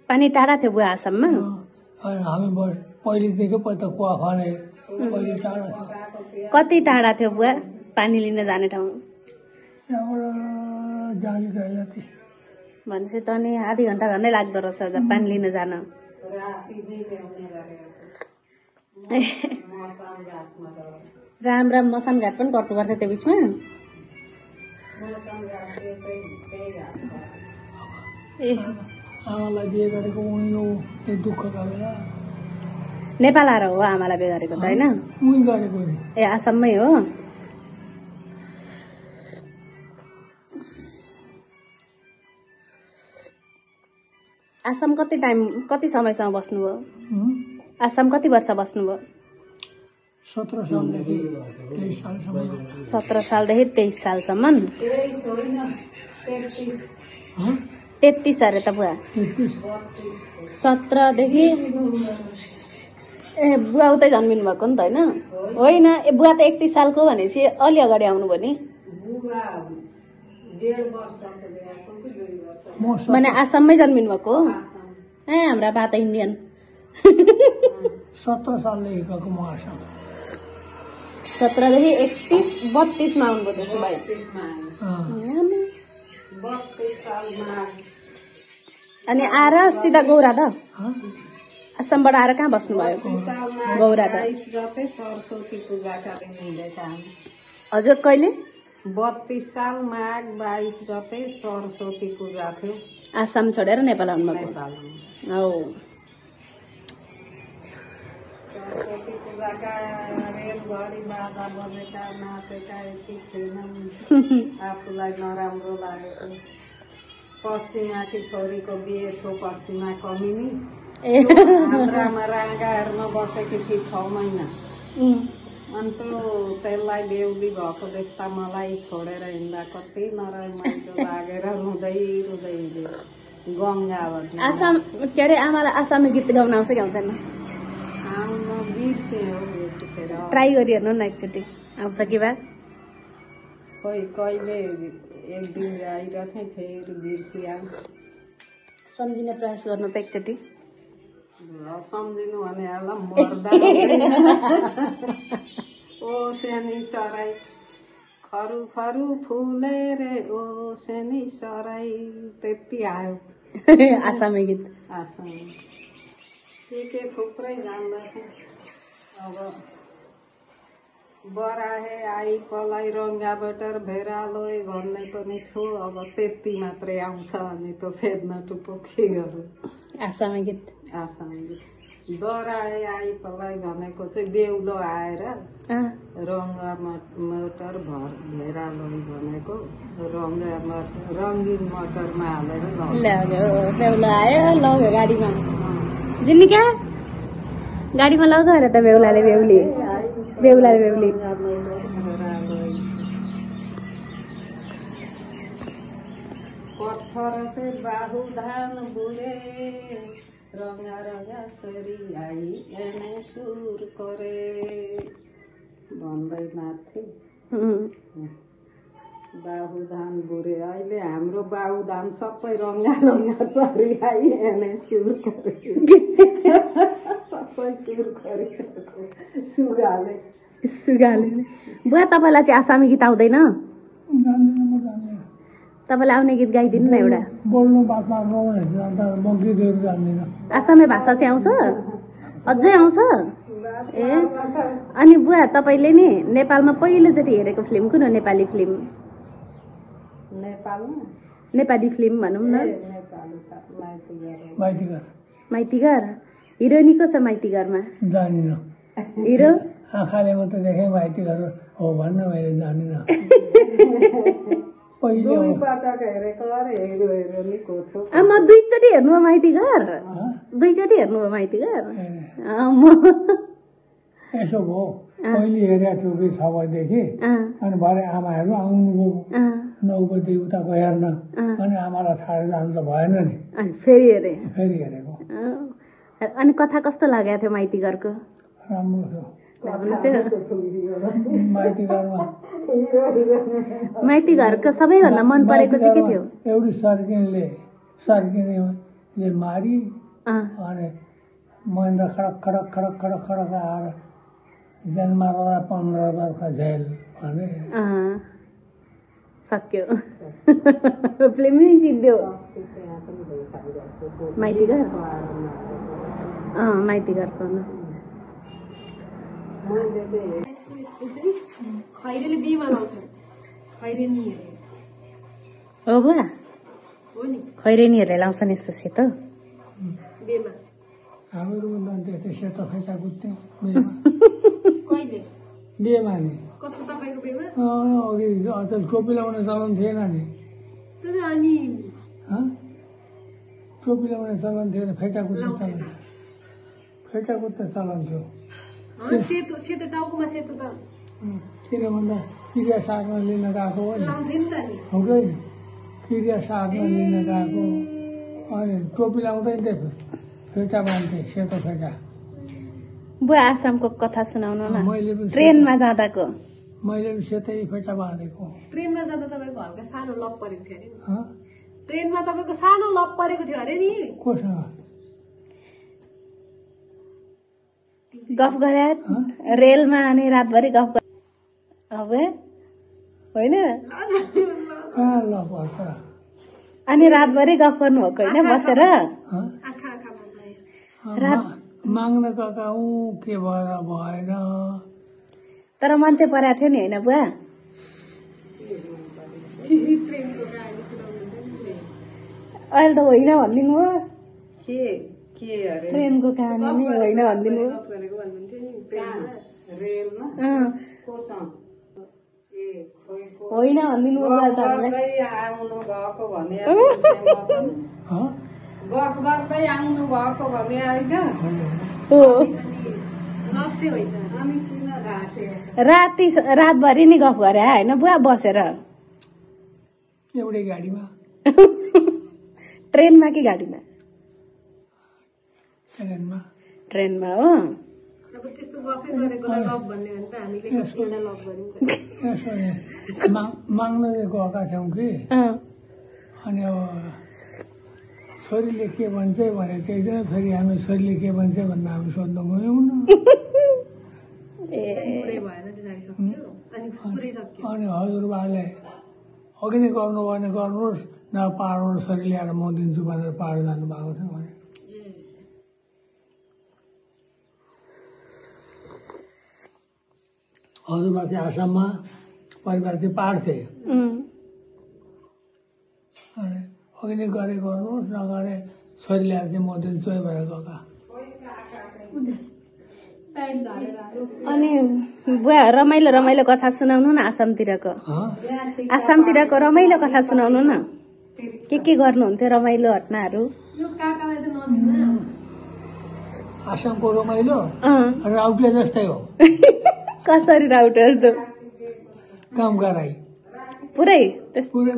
पानी टाढा थियो बुवा आसाममा? हामी पहिलेदेखि पहिला कुवा खने पहिले टाढा थियो। कति टाढा थियो बुवा पानी लिन जाने ठाउँ? यहाँबाट जाने जति भनेपछि त नि आधी घण्टा झन्डै लाग्दो रहेछ पानी लिन जान। राम राम मसान घाट पनि कट्नु पर्थ्यो त्यो बिचमा? आमालाई बिहे गरेको उही हो त्यो दुःखका बेला। नेपाल आएर हो आमालाई बिहे गरेको त होइन? उही गरेको नि। ए आसाममै हो? आसाम कति समयसम्म बस्नुभयो? आसाम कति वर्ष बस्नुभयो? 17 सालदेखि 23 सालसम्म। 17 सालदेखि 23 सालसम्म? 33 अरे त बुवा? 17 देखि ए बुवा उतै जन्मिनु भएको नि त होइन? होइन ए बुवा त 31 सालको भनेपछि अलि अगाडि आउनुभयो नि। माने आसाममै जन्मिनु भएको? ए हाम्रा बा त इन्डियन। 17 सालदेखि गएको म आसाम। 17 देखि 31 32 मा आउनुभयो त्यसो भए? 32 सालमा। अनि आएर सिधा गौरा त? आसामबाट आएर कहाँ बस्नुभयो? गौरा त? सरस्वती पूजाका दिन हिँडेका हामी। हजुर कहिले? 32 साल माघ 22 गते सरस्वती पूजा थियो। आसाम छोडेर नेपाल आउनुभएको? नेपाल। सरस्वती पूजाका रेलभरि बाजा बजेका नाचेका यति थिएनन्। आफूलाई नराम्रो लागेको पश्चिमाकी छोरीको बिहे थियो पश्चिमा कमिनी। हाम्रामा राँगा हेर्न बसेकी थिए 6 महिना। अनि त्यसलाई बेहुली भएको देख्दा मलाई छोडेर हिँड्दा कति नराम्रो लागेर रुँदै रुँदै गङ्गावती। आसाम के अरे आमालाई आसामी गीत गाउन आउँछ कि आउँदैन? आउन बिर्से हो यतिखेर। ट्राई गरी हेर्नु न एकचोटि आउँछ कि बा? खोइ कहिले एक दिन गाइरहेको थिएँ फेरि बिर्सिया। सम्झिने प्रयास गर्नु त एकचोटि। सम्झिनु भने होला मर्दा ओ सानी सराई खरु खरु फुले रे ओ सानी सराई त्यति आयो। आसामी गीत? आसामी के थुप्रै जान्दथे। अब बराहे आई पलाई रङ्गा बटर भेरालोय भन्ने पनि थियो। अब त्यति मात्रै आउँछ अनि त फेर्न टुप्पो के गरौँ। आसामी गीत? आसामी गीत। बराहे आई पलाई भनेको चाहिँ बेहुलो आएर रङ्गा मटर भेरालोय भनेको रङ्गीन मटरमा हालेर लग्यो। बेहुलो आयो लग्यो गाडीमा। जिन्निका गाडीमा लग्यो अरे त बेहुलाले बेहुली। पत्थर से बाहु धान बुरे रंगा रंगा सरी आई एने सुर करे भन्दै नाच्थे। बाहु धान बुरे अहिले हाम्रो बाहु धान सबै रंगा रंगा सरी आई एने सुर करे। सबै सुर करे सुगाले। बुवा तपाईँलाई चाहिँ आसामी गीत आउँदैन? तपाईँलाई आउने गीत गाइदिनु न एउटा। बोल्नु बात मार्नु म गीतहरू जान्दिनँ। आसामी भाषा चाहिँ आउँछ? अझै आउँछ? ए अनि बुवा तपाईँले नि नेपालमा पहिलोचोटि हेरेको फिल्म कुन हो? नेपाली फिल्म? नेपाली फिल्म भनौँ न। माइतीघर। हिरोइनी को छ माइतीघरमा? जानिनँ। हिरो? आँखाले मात्रै देखेँ माइतीघर हो भन्न मैले जानिनँ। पहिले आमा दुईचोटि हेर्नुभयो माइतीघर? दुईचोटि हेर्नुभयो माइतीघर? यसो भयो पहिले हेरेको थियो कि 6 बजेदेखि अनि भरे आमाहरू आउनुभयो 9 बजे उताको हेर्न अनि आमालाई छाडेर जानु त भएन नि। अनि फेरि हेरेको। अनि कथा कस्तो लागेको थियो माइतीघरको? राम्रो थियो। माइतीघरको सबैभन्दा मन परेको चाहिँ के थियो? एउटी सर्किने ले मारी अनि महेन्द्र खडक खडक खडक खडक खडक आएर जन्माला 15 वर्ष जेल भने सक्यो फिल्मै सिद्धियो माइती घर माइती घर पर्नु खैरेले बिमा लाउँछ खैरेनी हो बुवा खैरेनीहरूले लाउँछन् यस्तो सेतो बेमा हाम्रो त्यस्तै सेतो फेटा कुद्थ्यो कहिले बिहेमा नि कसको तपाईँको बेमा अघि अचेल टोपी लगाउने चलन थिएन नि तर अनि टोपी लगाउने चलन थिएन फेटा कुद्ने चलन फेटा कुद्ने चलन थियो सेतो सेतो टाउकोमा सेतो त किन भन्दा क्रिया सार्न लिन गएको हो नि लाउँथ्यो नि त नि हुँदैन क्रिया सार्न लिन गएको अनि टोपी लाउँदैन थियो फेटा बान्थे सेतो फेटा बुवा आसामको कथा सुनाउनु न मैले पनि ट्रेनमा जाँदाको मैले पनि सेतै फेटा बाँधेको ट्रेनमा जाँदा तपाईँको हल्का सानो लप परेको थियो अरे नि ट्रेनमा तपाईँको सानो लप परेको थियो अरे नि कोसँग गफ गरे रेलमा अनि रातभरि गफ गरे होइन कहाँ ल पर्छ अनि रातभरि गफ गर्नुभएको होइन बसेर माग्न काका के भएर भएन तर मान्छे परेको थियो नि होइन बुवा अहिले त होइन भनिदिनु हो के अरे ट्रेनको कहानी नि होइन भनिदिनु रेलमा कोसँग होइन भनिदिनु हो बुवा त हामीलाई आउनु भएको भने गफ गर्दै आउनु भएको भने होइन हो लप चाहिँ होइन अनि किन राखे राति रातभरि नि गफ गरे होइन बुवा बसेर एउटै गाडीमा ट्रेनमा कि गाडीमा ट्रेनमा हो अब त्यस्तो गफै गरेकोलाई लभ भन्ने भने त हामीले कसैलाई लभ गर्यौँ माग्न गएका थियौँ कि अनि अब छोरीले के भन्छ भने त्यही दिन फेरि हामी छोरीले के भन्छ भनेर हामी सोध्न गयौँ न अनि हजुरबाले अघि नै गर्नु भने गर्नुहोस् न पाहाडबाट छोरी ल्याएर म दिन्छु भनेर पाहाड जानुभएको थियो भने हजुरबा चाहिँ आसाममा परिवार चाहिँ पाहाड थिए अनि अघि नै गरे गर्नुहोस् नगरे छोरी ल्याएर चाहिँ म दिन्छु है भनेर गएका अनि बुवा रमाइलो रमाइलो कथा सुनाउनु न आसामतिरको आसामतिरको रमाइलो कथा सुनाउनु न के गर्नुहुन्थ्यो रमाइलो घटनाहरू आसामको रमाइलो राउटे जस्तै हो कसरी राउटे जस्तो काम गराई पुरै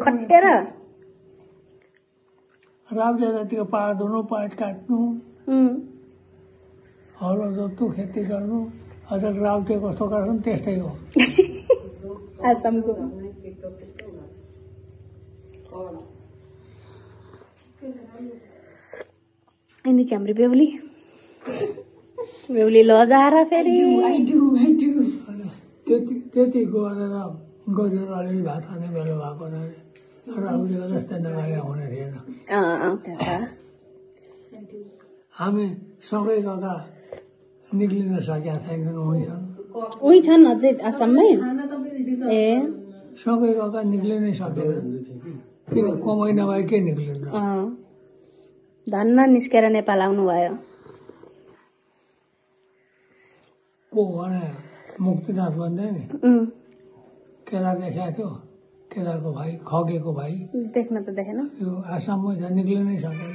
खटेर राउटे जतिको पाहाड धुनु पात काट्नु हलो जोत्नु खेती गर्नु अझ राउटे कस्तो गर्छन् त्यस्तै हो आसामको अनि चाहिँ हाम्रो बेहुली लजाएर फेरि त्यति गरेर अलिअलि भात खाने बेला भएको राउटेको जस्तै नगाए हुने थिएन हामी सँगै गएका निक्लिन सकेका छैनन् उही छन् अझै आसाममै ए सँगै गएका निक्लिनै सकेन किन कमाइ नभए के निक्लिन्छ धन्न निस्केर नेपाल आउनु भयो को भने मुक्तिनाथ भन्दै नि केदार देखाएको थियो केदारको भाइ खगेको भाइ देख्न त देखेन त्यो आसाममै छ निक्लिनै सकेन